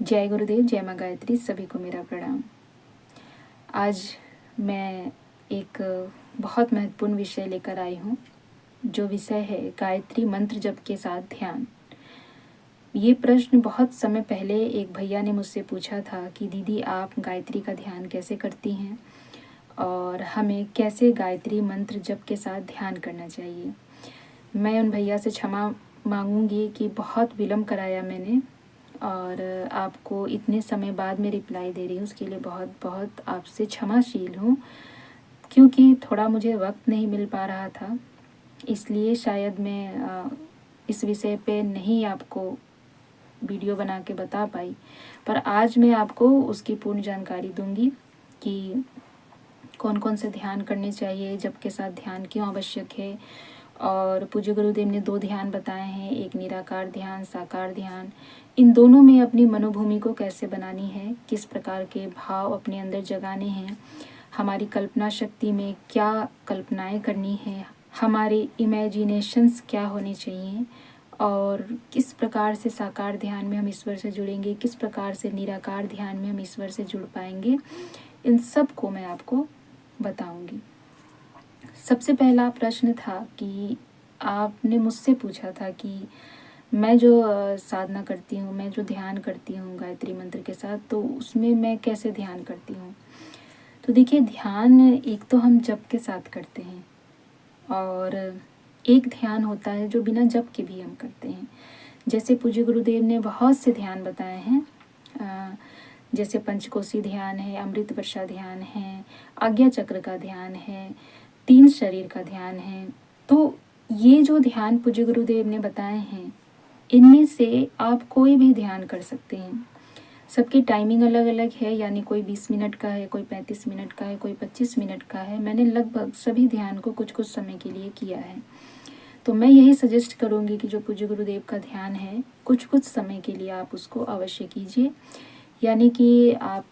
जय गुरुदेव, जय माँ गायत्री, सभी को मेरा प्रणाम। आज मैं एक बहुत महत्वपूर्ण विषय लेकर आई हूँ, जो विषय है गायत्री मंत्र जप के साथ ध्यान। ये प्रश्न बहुत समय पहले एक भैया ने मुझसे पूछा था कि दीदी आप गायत्री का ध्यान कैसे करती हैं और हमें कैसे गायत्री मंत्र जप के साथ ध्यान करना चाहिए। मैं उन भैया से क्षमा मांगूंगी कि बहुत विलम्ब कराया मैंने और आपको इतने समय बाद में रिप्लाई दे रही हूँ, उसके लिए बहुत बहुत आपसे क्षमाशील हूँ, क्योंकि थोड़ा मुझे वक्त नहीं मिल पा रहा था, इसलिए शायद मैं इस विषय पे नहीं आपको वीडियो बना के बता पाई। पर आज मैं आपको उसकी पूर्ण जानकारी दूंगी कि कौन कौन से ध्यान करने चाहिए, जप के साथ ध्यान क्यों आवश्यक है। और पूज्य गुरुदेव ने 2 ध्यान बताए हैं, एक निराकार ध्यान, साकार ध्यान। इन दोनों में अपनी मनोभूमि को कैसे बनानी है, किस प्रकार के भाव अपने अंदर जगाने हैं, हमारी कल्पना शक्ति में क्या कल्पनाएं करनी है, हमारे इमेजिनेशंस क्या होने चाहिए और किस प्रकार से साकार ध्यान में हम ईश्वर से जुड़ेंगे, किस प्रकार से निराकार ध्यान में हम ईश्वर से जुड़ पाएंगे, इन सब को मैं आपको बताऊंगी। सबसे पहला प्रश्न था कि आपने मुझसे पूछा था कि मैं जो साधना करती हूँ, मैं जो ध्यान करती हूँ गायत्री मंत्र के साथ, तो उसमें मैं कैसे ध्यान करती हूँ। तो देखिए, ध्यान एक तो हम जप के साथ करते हैं और एक ध्यान होता है जो बिना जप के भी हम करते हैं। जैसे पूज्य गुरुदेव ने बहुत से ध्यान बताए हैं, जैसे पंचकोशी ध्यान है, अमृत वर्षा ध्यान है, आज्ञा चक्र का ध्यान है, 3 शरीर का ध्यान है। तो ये जो ध्यान पूज्य गुरुदेव ने बताए हैं, इनमें से आप कोई भी ध्यान कर सकते हैं। सबकी टाइमिंग अलग अलग है, यानी कोई 20 मिनट का है, कोई 35 मिनट का है, कोई 25 मिनट का है। मैंने लगभग सभी ध्यान को कुछ कुछ समय के लिए किया है, तो मैं यही सजेस्ट करूँगी कि जो पूज्य गुरुदेव का ध्यान है, कुछ कुछ समय के लिए आप उसको अवश्य कीजिए। यानी कि आप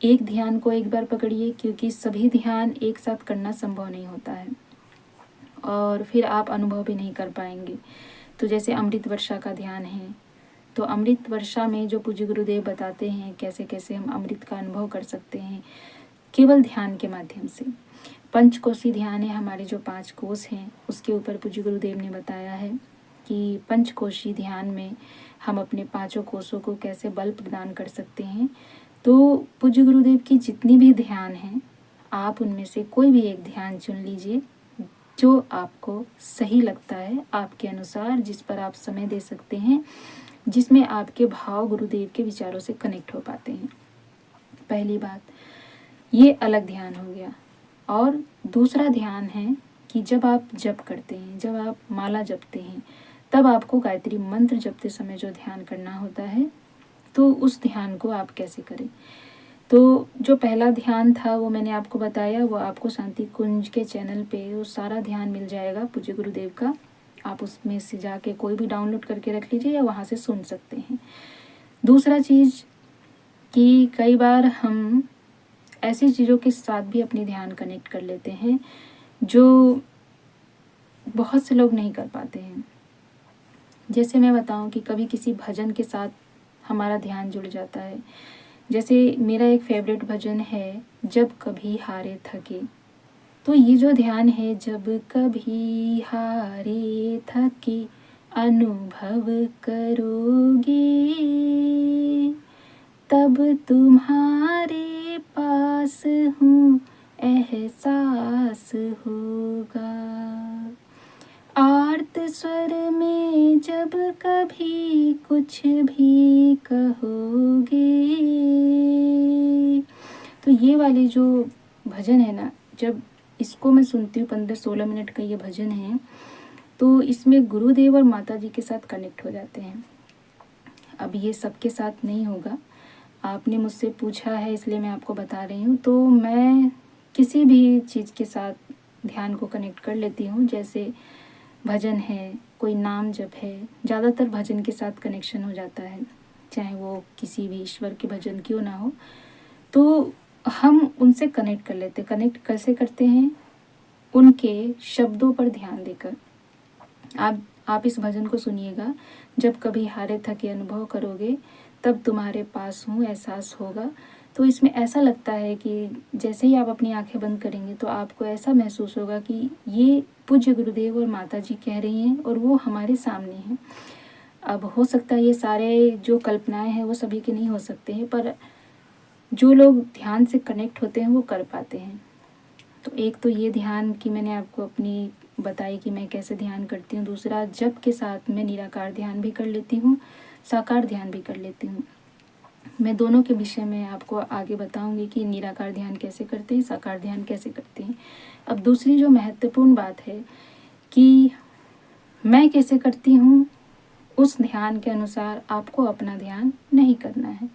एक ध्यान को एक बार पकड़िए, क्योंकि सभी ध्यान एक साथ करना संभव नहीं होता है और फिर आप अनुभव भी नहीं कर पाएंगे। तो जैसे अमृत वर्षा का ध्यान है, तो अमृत वर्षा में जो पूज्य गुरुदेव बताते हैं कैसे कैसे हम अमृत का अनुभव कर सकते हैं केवल ध्यान के माध्यम से। पंचकोशी ध्यान है, हमारे जो 5 कोश हैं उसके ऊपर पूज्य गुरुदेव ने बताया है कि पंचकोशी ध्यान में हम अपने 5 कोशों को कैसे बल प्रदान कर सकते हैं। तो पूज्य गुरुदेव की जितनी भी ध्यान हैं, आप उनमें से कोई भी एक ध्यान चुन लीजिए जो आपको सही लगता है, आपके अनुसार, जिस पर आप समय दे सकते हैं, जिसमें आपके भाव गुरुदेव के विचारों से कनेक्ट हो पाते हैं। पहली बात, ये अलग ध्यान हो गया। और दूसरा ध्यान है कि जब आप जप करते हैं, जब आप माला जपते हैं, तब आपको गायत्री मंत्र जपते समय जो ध्यान करना होता है, तो उस ध्यान को आप कैसे करें। तो जो पहला ध्यान था वो मैंने आपको बताया, वो आपको शांति कुंज के चैनल पे वो सारा ध्यान मिल जाएगा पूज्य गुरुदेव का। आप उसमें से जाके कोई भी डाउनलोड करके रख लीजिए या वहाँ से सुन सकते हैं। दूसरा चीज़ कि कई बार हम ऐसी चीज़ों के साथ भी अपनी ध्यान कनेक्ट कर लेते हैं जो बहुत से लोग नहीं कर पाते हैं। जैसे मैं बताऊं कि कभी किसी भजन के साथ हमारा ध्यान जुड़ जाता है। जैसे मेरा एक फेवरेट भजन है, जब कभी हारे थके। तो ये जो ध्यान है, जब कभी हारे थके अनुभव करोगे, तब तुम्हारे पास हूँ एहसास होगा। आर्त स्वर में जब कभी कुछ भी कहोगे। तो ये वाली जो भजन है ना, जब इसको मैं सुनती हूँ, 15-16 मिनट का ये भजन है, तो इसमें गुरुदेव और माता जी के साथ कनेक्ट हो जाते हैं। अब ये सबके साथ नहीं होगा, आपने मुझसे पूछा है इसलिए मैं आपको बता रही हूँ। तो मैं किसी भी चीज़ के साथ ध्यान को कनेक्ट कर लेती हूँ। जैसे भजन है, कोई नाम जप है, ज़्यादातर भजन के साथ कनेक्शन हो जाता है, चाहे वो किसी भी ईश्वर के भजन क्यों ना हो, तो हम उनसे कनेक्ट कर लेते। कनेक्ट कैसे करते हैं? उनके शब्दों पर ध्यान देकर। आप इस भजन को सुनिएगा, जब कभी हारे थके अनुभव करोगे, तब तुम्हारे पास हूँ एहसास होगा। तो इसमें ऐसा लगता है कि जैसे ही आप अपनी आंखें बंद करेंगे तो आपको ऐसा महसूस होगा कि ये पूज्य गुरुदेव और माता जी कह रही हैं और वो हमारे सामने हैं। अब हो सकता है ये सारे जो कल्पनाएं हैं वो सभी के नहीं हो सकते हैं, पर जो लोग ध्यान से कनेक्ट होते हैं वो कर पाते हैं। तो एक तो ये ध्यान की मैंने आपको अपनी बताई कि मैं कैसे ध्यान करती हूँ। दूसरा, जप के साथ मैं निराकार ध्यान भी कर लेती हूँ, साकार ध्यान भी कर लेती हूँ। मैं दोनों के विषय में आपको आगे बताऊंगी कि निराकार ध्यान कैसे करते हैं, साकार ध्यान कैसे करते हैं। अब दूसरी जो महत्वपूर्ण बात है कि मैं कैसे करती हूँ, उस ध्यान के अनुसार आपको अपना ध्यान नहीं करना है।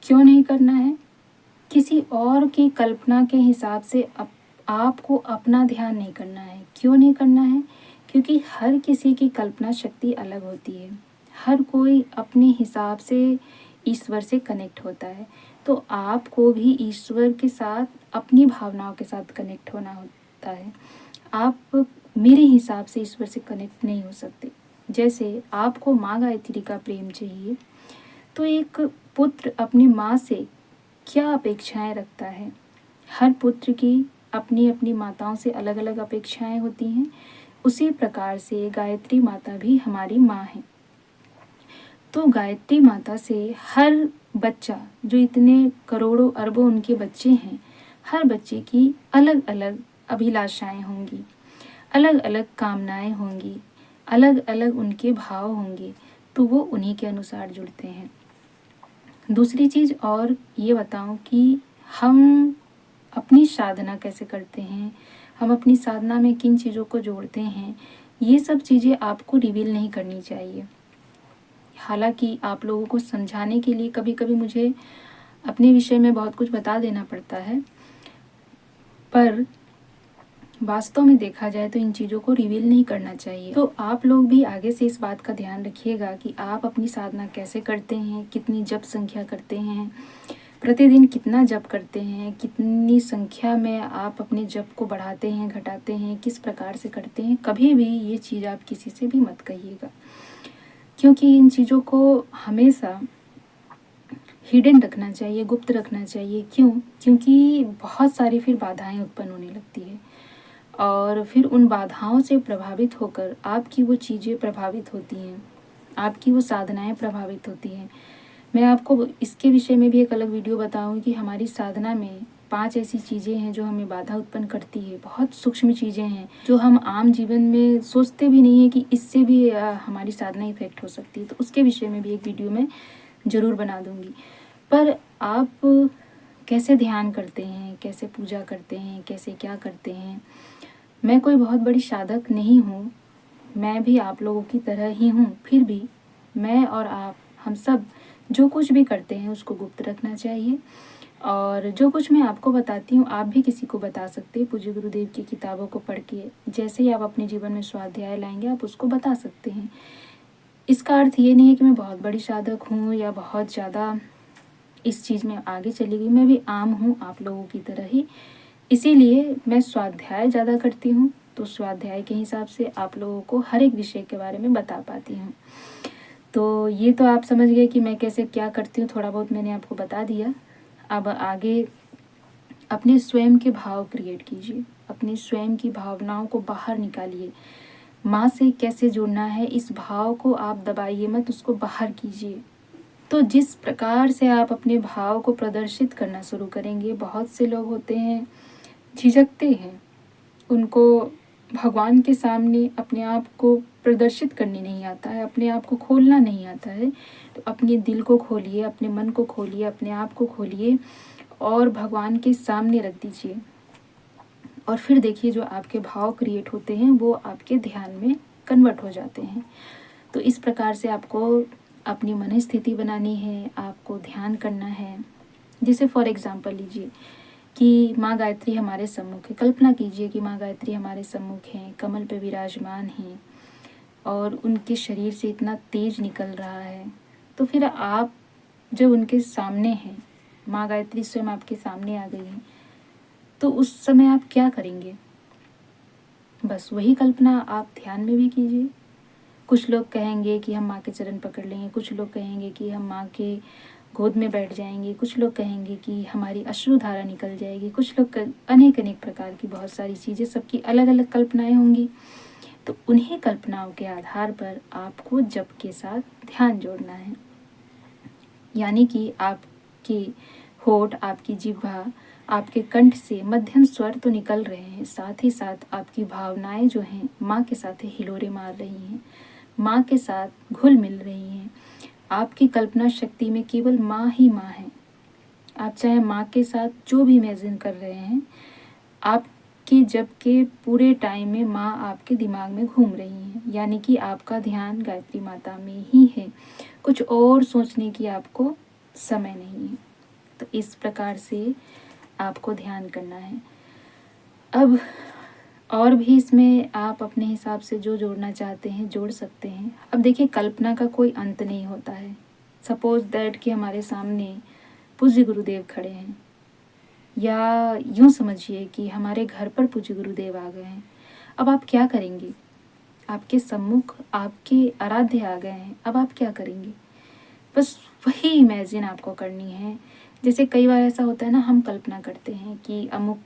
क्यों नहीं करना है? किसी और की कल्पना के हिसाब से आपको अपना ध्यान नहीं करना है। क्यों नहीं करना है? क्योंकि हर किसी की कल्पना शक्ति अलग होती है। हर कोई अपने हिसाब से ईश्वर से कनेक्ट होता है। तो आपको भी ईश्वर के साथ अपनी भावनाओं के साथ कनेक्ट होना होता है। आप मेरे हिसाब से ईश्वर से कनेक्ट नहीं हो सकते। जैसे आपको माँ गायत्री का प्रेम चाहिए, तो एक पुत्र अपनी माँ से क्या अपेक्षाएं रखता है? हर पुत्र की अपनी अपनी माताओं से अलग अलग अपेक्षाएं होती हैं। उसी प्रकार से गायत्री माता भी हमारी माँ है। तो गायत्री माता से हर बच्चा, जो इतने करोड़ों अरबों उनके बच्चे हैं, हर बच्चे की अलग अलग अभिलाषाएं होंगी, अलग अलग कामनाएं होंगी, अलग अलग उनके भाव होंगे। तो वो उन्हीं के अनुसार जुड़ते हैं। दूसरी चीज़ और ये बताऊं कि हम अपनी साधना कैसे करते हैं, हम अपनी साधना में किन चीज़ों को जोड़ते हैं, ये सब चीज़ें आपको रिवील नहीं करनी चाहिए। हालांकि आप लोगों को समझाने के लिए कभी कभी मुझे अपने विषय में बहुत कुछ बता देना पड़ता है, पर वास्तव में देखा जाए तो इन चीज़ों को रिवील नहीं करना चाहिए। तो आप लोग भी आगे से इस बात का ध्यान रखिएगा कि आप अपनी साधना कैसे करते हैं, कितनी जप संख्या करते हैं, प्रतिदिन कितना जप करते हैं, कितनी संख्या में आप अपने जप को बढ़ाते हैं, घटाते हैं, किस प्रकार से करते हैं। कभी भी ये चीज़ आप किसी से भी मत कहिएगा, क्योंकि इन चीज़ों को हमेशा हिडन रखना चाहिए, गुप्त रखना चाहिए। क्यों? क्योंकि बहुत सारी फिर बाधाएं उत्पन्न होने लगती है और फिर उन बाधाओं से प्रभावित होकर आपकी वो चीज़ें प्रभावित होती हैं, आपकी वो साधनाएं प्रभावित होती हैं। मैं आपको इसके विषय में भी एक अलग वीडियो बताऊंगी कि हमारी साधना में 5 ऐसी चीज़ें हैं जो हमें बाधा उत्पन्न करती है। बहुत सूक्ष्म चीज़ें हैं जो हम आम जीवन में सोचते भी नहीं है कि इससे भी हमारी साधना इफेक्ट हो सकती है। तो उसके विषय में भी एक वीडियो में ज़रूर बना दूंगी। पर आप कैसे ध्यान करते हैं, कैसे पूजा करते हैं, कैसे क्या करते हैं? मैं कोई बहुत बड़ी साधक नहीं हूँ, मैं भी आप लोगों की तरह ही हूँ। फिर भी मैं और आप, हम सब जो कुछ भी करते हैं उसको गुप्त रखना चाहिए। और जो कुछ मैं आपको बताती हूँ आप भी किसी को बता सकते हैं। पूज्य गुरुदेव की किताबों को पढ़ के जैसे ही आप अपने जीवन में स्वाध्याय लाएंगे आप उसको बता सकते हैं। इसका अर्थ ये नहीं है कि मैं बहुत बड़ी साधक हूँ या बहुत ज़्यादा इस चीज़ में आगे चली गई। मैं भी आम हूँ आप लोगों की तरह ही, इसीलिए मैं स्वाध्याय ज़्यादा करती हूँ। तो स्वाध्याय के हिसाब से आप लोगों को हर एक विषय के बारे में बता पाती हूँ। तो ये तो आप समझ गए कि मैं कैसे क्या करती हूँ, थोड़ा बहुत मैंने आपको बता दिया। अब आगे अपने स्वयं के भाव क्रिएट कीजिए, अपने स्वयं की भावनाओं को बाहर निकालिए। माँ से कैसे जुड़ना है, इस भाव को आप दबाइए मत, उसको बाहर कीजिए। तो जिस प्रकार से आप अपने भाव को प्रदर्शित करना शुरू करेंगे, बहुत से लोग होते हैं झिझकते हैं, उनको भगवान के सामने अपने आप को प्रदर्शित करने नहीं आता है, अपने आप को खोलना नहीं आता है। तो अपने दिल को खोलिए, अपने मन को खोलिए, अपने आप को खोलिए और भगवान के सामने रख दीजिए। और फिर देखिए जो आपके भाव क्रिएट होते हैं वो आपके ध्यान में कन्वर्ट हो जाते हैं। तो इस प्रकार से आपको अपनी मन स्थिति बनानी है, आपको ध्यान करना है। जैसे फॉर एग्जांपल लीजिए कि माँ गायत्री हमारे सम्मुख है। कल्पना कीजिए कि माँ गायत्री हमारे सम्मुख हैं, कमल पे विराजमान हैं और उनके शरीर से इतना तेज निकल रहा है। तो फिर आप जब उनके सामने हैं, माँ गायत्री स्वयं आपके सामने आ गई हैं, तो उस समय आप क्या करेंगे? बस वही कल्पना आप ध्यान में भी कीजिए कुछ लोग कहेंगे कि हम माँ के चरण पकड़ लेंगे, कुछ लोग कहेंगे कि हम माँ के गोद में बैठ जाएंगे, कुछ लोग कहेंगे कि हमारी अश्रुधारा निकल जाएगी, कुछ लोग अनेक अनेक प्रकार की बहुत सारी चीज़ें, सबकी अलग अलग कल्पनाएं होंगी। तो उन्हीं कल्पनाओं के आधार पर आपको जप के साथ ध्यान जोड़ना है। यानी कि आपके होठ, आपकी जिह्वा, आपके कंठ से मध्यम स्वर तो निकल रहे हैं, साथ ही साथ आपकी भावनाएं जो हैं माँ के साथ हिलोरे मार रही हैं, माँ के साथ घुल मिल रही हैं। आपकी कल्पना शक्ति में केवल माँ ही माँ है। आप चाहे माँ के साथ जो भी इमेजिन कर रहे हैं, आपके जब के पूरे टाइम में माँ आपके दिमाग में घूम रही हैं, यानी कि आपका ध्यान गायत्री माता में ही है, कुछ और सोचने की आपको समय नहीं है। तो इस प्रकार से आपको ध्यान करना है। अब और भी इसमें आप अपने हिसाब से जो जोड़ना चाहते हैं जोड़ सकते हैं। अब देखिए, कल्पना का कोई अंत नहीं होता है। सपोज दैट कि हमारे सामने पूज्य गुरुदेव खड़े हैं, या यूं समझिए कि हमारे घर पर पूज्य गुरुदेव आ गए हैं। अब आप क्या करेंगे? आपके सम्मुख आपके आराध्य आ गए हैं, अब आप क्या करेंगे? बस वही इमेजिन आपको करनी है। जैसे कई बार ऐसा होता है ना, हम कल्पना करते हैं कि अमुक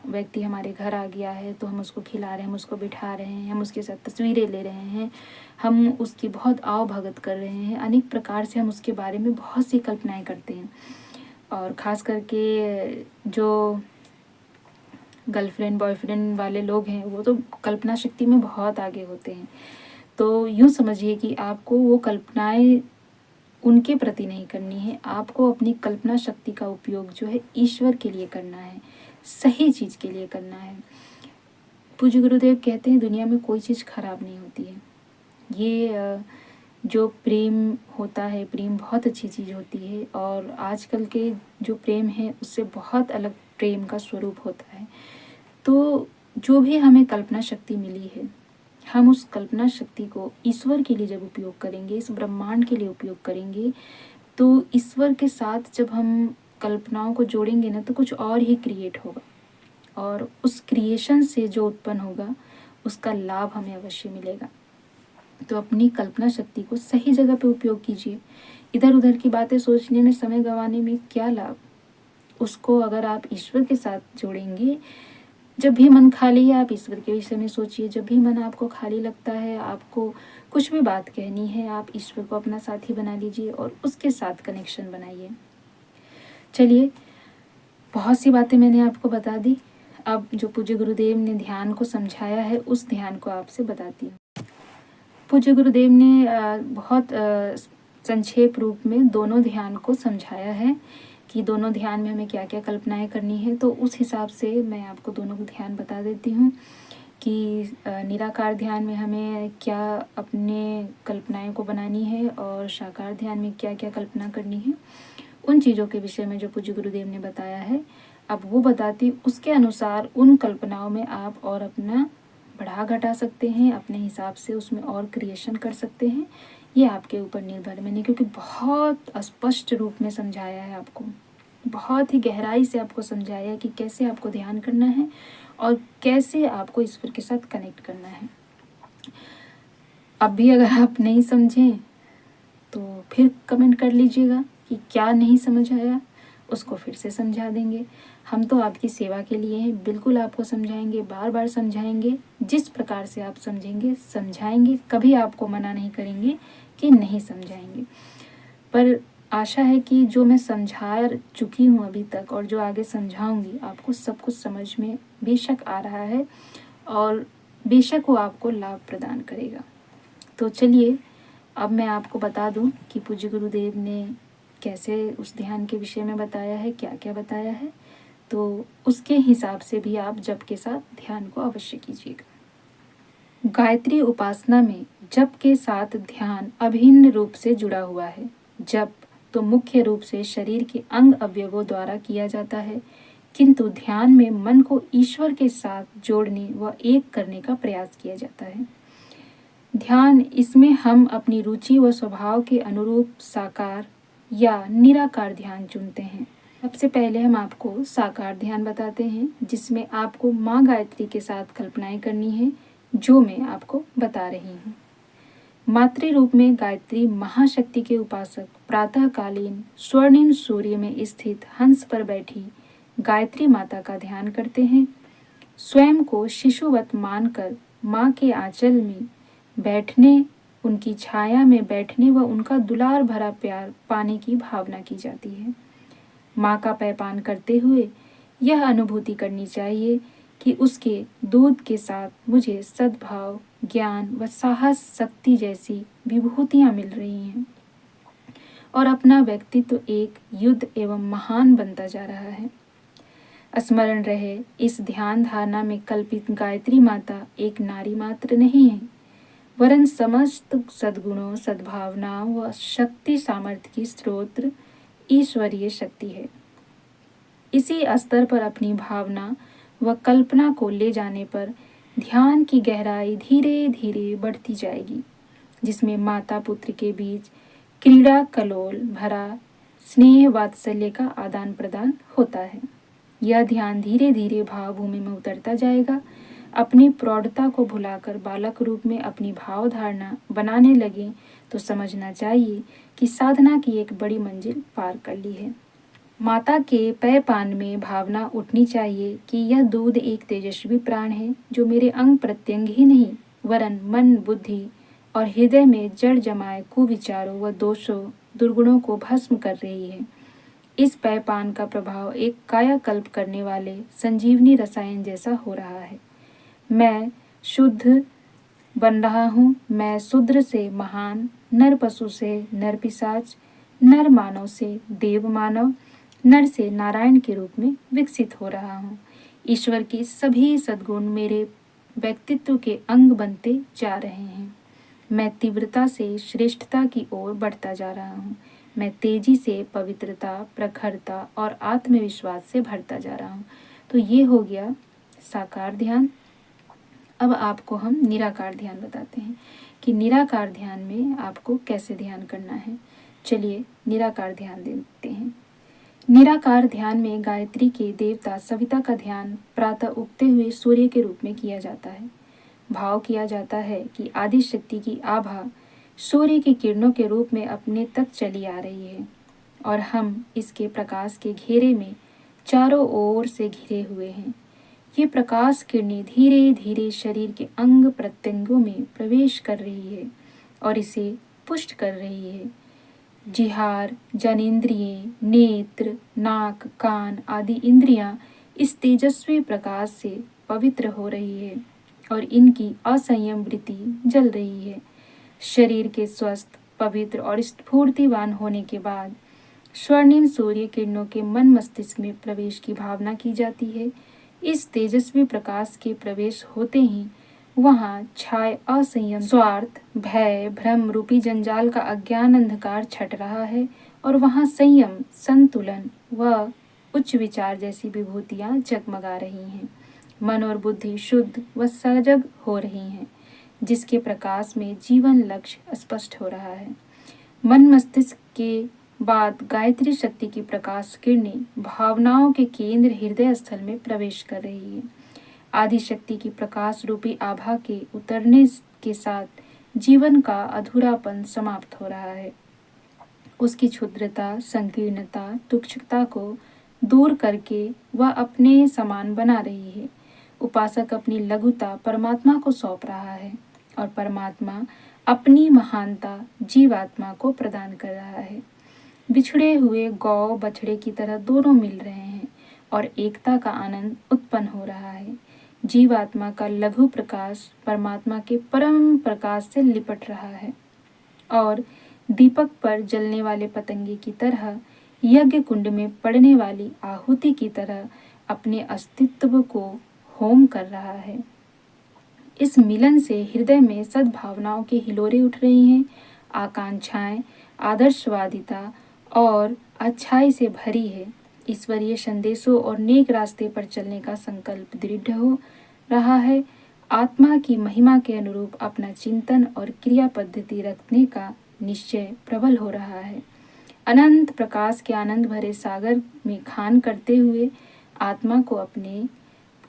व्यक्ति हमारे घर आ गया है, तो हम उसको खिला रहे हैं, हम उसको बिठा रहे हैं, हम उसके साथ तस्वीरें ले रहे हैं, हम उसकी बहुत आव भगत कर रहे हैं। अनेक प्रकार से हम उसके बारे में बहुत सी कल्पनाएं करते हैं। और ख़ास करके जो गर्लफ्रेंड बॉयफ्रेंड वाले लोग हैं, वो तो कल्पना शक्ति में बहुत आगे होते हैं। तो यूँ समझिए कि आपको वो कल्पनाएं उनके प्रति नहीं करनी है, आपको अपनी कल्पना शक्ति का उपयोग जो है ईश्वर के लिए करना है, सही चीज़ के लिए करना है। पूज्य गुरुदेव कहते हैं दुनिया में कोई चीज़ खराब नहीं होती है। ये जो प्रेम होता है, प्रेम बहुत अच्छी चीज़ होती है, और आजकल के जो प्रेम है उससे बहुत अलग प्रेम का स्वरूप होता है। तो जो भी हमें कल्पना शक्ति मिली है, हम उस कल्पना शक्ति को ईश्वर के लिए जब उपयोग करेंगे, इस ब्रह्मांड के लिए उपयोग करेंगे, तो ईश्वर के साथ जब हम कल्पनाओं को जोड़ेंगे ना, तो कुछ और ही क्रिएट होगा, और उस क्रिएशन से जो उत्पन्न होगा उसका लाभ हमें अवश्य मिलेगा। तो अपनी कल्पना शक्ति को सही जगह पे उपयोग कीजिए। इधर उधर की बातें सोचने में, समय गंवाने में क्या लाभ? उसको अगर आप ईश्वर के साथ जोड़ेंगे, जब भी मन खाली है आप ईश्वर के विषय में सोचिए, जब भी मन आपको खाली लगता है, आपको कुछ भी बात कहनी है, आप ईश्वर को अपना साथी बना लीजिए और उसके साथ कनेक्शन बनाइए। चलिए, बहुत सी बातें मैंने आपको बता दी। अब जो पूज्य गुरुदेव ने ध्यान को समझाया है, उस ध्यान को आपसे बताती हूँ। पूज्य गुरुदेव ने बहुत संक्षेप रूप में दोनों ध्यान को समझाया है कि दोनों ध्यान में हमें क्या क्या कल्पनाएं करनी है। तो उस हिसाब से मैं आपको दोनों को ध्यान बता देती हूँ कि निराकार ध्यान में हमें क्या अपने कल्पनाएं को बनानी है, और साकार ध्यान में क्या क्या कल्पना करनी है। उन चीज़ों के विषय में जो पूज्य गुरुदेव ने बताया है, अब वो बताती, उसके अनुसार उन कल्पनाओं में आप और अपना बढ़ा घटा सकते हैं, अपने हिसाब से उसमें और क्रिएशन कर सकते हैं। ये आपके ऊपर निर्भर है। मैंने क्योंकि बहुत स्पष्ट रूप में समझाया है, आपको बहुत ही गहराई से आपको समझाया है कि कैसे आपको ध्यान करना है और कैसे आपको ईश्वर के साथ कनेक्ट करना है। अब भी अगर आप नहीं समझें तो फिर कमेंट कर लीजिएगा कि क्या नहीं समझ आया, उसको फिर से समझा देंगे। हम तो आपकी सेवा के लिए हैं, बिल्कुल आपको समझाएंगे, बार बार समझाएंगे। जिस प्रकार से आप समझेंगे समझाएंगे, कभी आपको मना नहीं करेंगे कि नहीं समझाएंगे। पर आशा है कि जो मैं समझा चुकी हूँ अभी तक और जो आगे समझाऊंगी, आपको सब कुछ समझ में बेशक आ रहा है और बेशक वो आपको लाभ प्रदान करेगा। तो चलिए, अब मैं आपको बता दूं कि पूज्य गुरुदेव ने कैसे उस ध्यान के विषय में बताया है, क्या क्या बताया है। तो उसके हिसाब से भी आप जप के साथ ध्यान को अवश्य कीजिएगा। गायत्री उपासना में जप के साथ ध्यान अभिन्न रूप से जुड़ा हुआ है। जप तो मुख्य रूप से शरीर के अंग अवयवों द्वारा किया जाता है, किंतु ध्यान में मन को ईश्वर के साथ जोड़ने व एक करने का प्रयास किया जाता है। ध्यान, इसमें हम अपनी रुचि व स्वभाव के अनुरूप साकार या निराकार ध्यान चुनते हैं। सबसे पहले हम आपको साकार ध्यान बताते हैं, जिसमें आपको माँ गायत्री के साथ कल्पनाएं करनी है, जो मैं आपको बता रही हूँ। मातृ रूप में गायत्री महाशक्ति के उपासक प्रातःकालीन स्वर्णिम सूर्य में स्थित हंस पर बैठी गायत्री माता का ध्यान करते हैं। स्वयं को शिशुवत मानकर माँ के आंचल में बैठने, उनकी छाया में बैठने व उनका दुलार भरा प्यार पाने की भावना की जाती है। माँ का पैपान करते हुए यह अनुभूति करनी चाहिए कि उसके दूध के साथ मुझे सद्भाव, ज्ञान व साहस शक्ति जैसी विभूतियाँ मिल रही हैं और अपना व्यक्तित्व एक युद्ध एवं महान बनता जा रहा है। स्मरण रहे, इस ध्यान धारणा में कल्पित गायत्री माता एक नारी मात्र नहीं है, वरन समस्त सद्गुणों, सद्भावनाओं व शक्ति सामर्थ्य की स्रोत ईश्वरीय शक्ति है। इसी स्तर पर अपनी भावना व कल्पना को ले जाने पर ध्यान की गहराई धीरे धीरे बढ़ती जाएगी, जिसमें माता पुत्र के बीच क्रीड़ा कलोल भरा स्नेह वात्सल्य का आदान प्रदान होता है। यह ध्यान धीरे धीरे भावभूमि में उतरता जाएगा। अपनी प्रौढ़ता को भुलाकर बालक रूप में अपनी भाव धारणा बनाने लगे तो समझना चाहिए कि साधना की एक बड़ी मंजिल पार कर ली है। माता के पैपान में भावना उठनी चाहिए कि यह दूध एक तेजस्वी प्राण है जो मेरे अंग प्रत्यंग ही नहीं वरन मन, बुद्धि और हृदय में जड़ जमाए कुविचारों व दोषों, दुर्गुणों को भस्म कर रही है। इस पैपान का प्रभाव एक कायाकल्प करने वाले संजीवनी रसायन जैसा हो रहा है। मैं शुद्ध बन रहा हूँ। मैं शूद्र से महान, नर पशु से नर पिशाच, नर मानव से देव मानव, नर से नारायण के रूप में विकसित हो रहा हूँ। ईश्वर के सभी सद्गुण मेरे व्यक्तित्व के अंग बनते जा रहे हैं। मैं तीव्रता से श्रेष्ठता की ओर बढ़ता जा रहा हूँ। मैं तेजी से पवित्रता, प्रखरता और आत्मविश्वास से भरता जा रहा हूँ। तो ये हो गया साकार ध्यान। अब आपको हम निराकार ध्यान बताते हैं कि निराकार ध्यान में आपको कैसे ध्यान करना है। चलिए निराकार ध्यान देखते हैं। निराकार ध्यान में गायत्री के देवता सविता का ध्यान प्रातः उगते हुए सूर्य के रूप में किया जाता है। भाव किया जाता है कि आदि शक्ति की आभा सूर्य की किरणों के रूप में अपने तक चली आ रही है और हम इसके प्रकाश के घेरे में चारों ओर से घिरे हुए हैं। ये प्रकाश किरणें धीरे धीरे शरीर के अंग प्रत्यंगों में प्रवेश कर रही है और इसे पुष्ट कर रही है। जिहार, जनेंद्रिय, नेत्र, नाक, कान आदि इंद्रियां इस तेजस्वी प्रकाश से पवित्र हो रही है और इनकी असंयम वृत्ति जल रही है। शरीर के स्वस्थ, पवित्र और स्फूर्तिवान होने के बाद स्वर्णिम सूर्य किरणों के मन मस्तिष्क में प्रवेश की भावना की जाती है। इस तेजस्वी प्रकाश के प्रवेश होते ही वहां छाए असंयम, स्वार्थ, भय, भ्रम रूपी जंजाल का अज्ञान अंधकार छट रहा है और वहां संयम, संतुलन व उच्च विचार जैसी विभूतियां जगमगा रही हैं। मन और बुद्धि शुद्ध व सजग हो रही हैं, जिसके प्रकाश में जीवन लक्ष्य स्पष्ट हो रहा है। मन मस्तिष्क के बाद गायत्री शक्ति की प्रकाश किरणें भावनाओं के केंद्र हृदय स्थल में प्रवेश कर रही है। आदि शक्ति की प्रकाश रूपी आभा के उतरने के साथ जीवन का अधूरापन समाप्त हो रहा है। उसकी क्षुद्रता, संकीर्णता, तुच्छता को दूर करके वह अपने समान बना रही है। उपासक अपनी लघुता परमात्मा को सौंप रहा है और परमात्मा अपनी महानता जीवात्मा को प्रदान कर रहा है। बिछड़े हुए गौ बछड़े की तरह दोनों मिल रहे हैं और एकता का आनंद उत्पन्न हो रहा है। जीवात्मा का लघु प्रकाश परमात्मा के परम प्रकाश से लिपट रहा है और दीपक पर जलने वाले पतंगे की तरह, यज्ञ कुंड में पड़ने वाली आहुति की तरह अपने अस्तित्व को होम कर रहा है। इस मिलन से हृदय में सद्भावनाओं के हिलोरे उठ रही हैं। आकांक्षाएं, आदर्शवादिता और अच्छाई से भरी है। ईश्वरीय संदेशों और नेक रास्ते पर चलने का संकल्प दृढ़ हो रहा है। आत्मा की महिमा के अनुरूप अपना चिंतन और क्रिया पद्धति रखने का निश्चय प्रबल हो रहा है। अनंत प्रकाश के आनंद भरे सागर में खान करते हुए आत्मा को अपने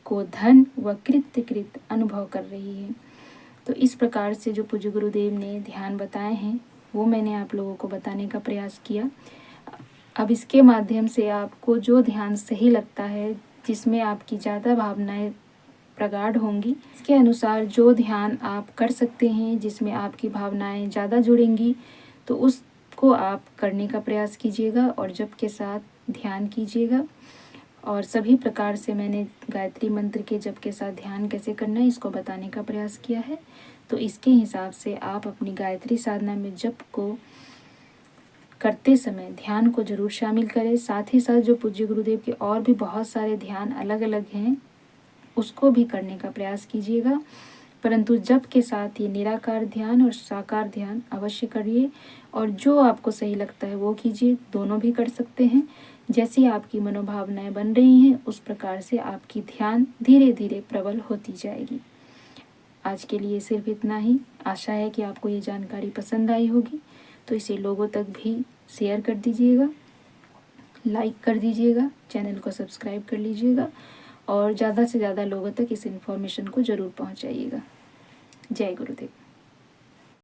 को धन व कृत अनुभव कर रही है। तो इस प्रकार से जो पूज्य गुरुदेव ने ध्यान बताए हैं वो मैंने आप लोगों को बताने का प्रयास किया। अब इसके माध्यम से आपको जो ध्यान सही लगता है, जिसमें आपकी ज़्यादा भावनाएं प्रगाढ़ होंगी, इसके अनुसार जो ध्यान आप कर सकते हैं, जिसमें आपकी भावनाएं ज़्यादा जुड़ेंगी, तो उसको आप करने का प्रयास कीजिएगा और जप के साथ ध्यान कीजिएगा। और सभी प्रकार से मैंने गायत्री मंत्र के जप के साथ ध्यान कैसे करना है इसको बताने का प्रयास किया है। तो इसके हिसाब से आप अपनी गायत्री साधना में जप को करते समय ध्यान को जरूर शामिल करें। साथ ही साथ जो पूज्य गुरुदेव के और भी बहुत सारे ध्यान अलग अलग हैं उसको भी करने का प्रयास कीजिएगा, परंतु जप के साथ ये निराकार ध्यान और साकार ध्यान अवश्य करिए। और जो आपको सही लगता है वो कीजिए, दोनों भी कर सकते हैं। जैसी आपकी मनोभावनाएं बन रही हैं उस प्रकार से आपकी ध्यान धीरे धीरे प्रबल होती जाएगी। आज के लिए सिर्फ इतना ही। आशा है कि आपको ये जानकारी पसंद आई होगी, तो इसे लोगों तक भी शेयर कर दीजिएगा, लाइक कर दीजिएगा, चैनल को सब्सक्राइब कर लीजिएगा और ज़्यादा से ज़्यादा लोगों तक इस इन्फॉर्मेशन को ज़रूर पहुंचाइएगा। जय गुरुदेव।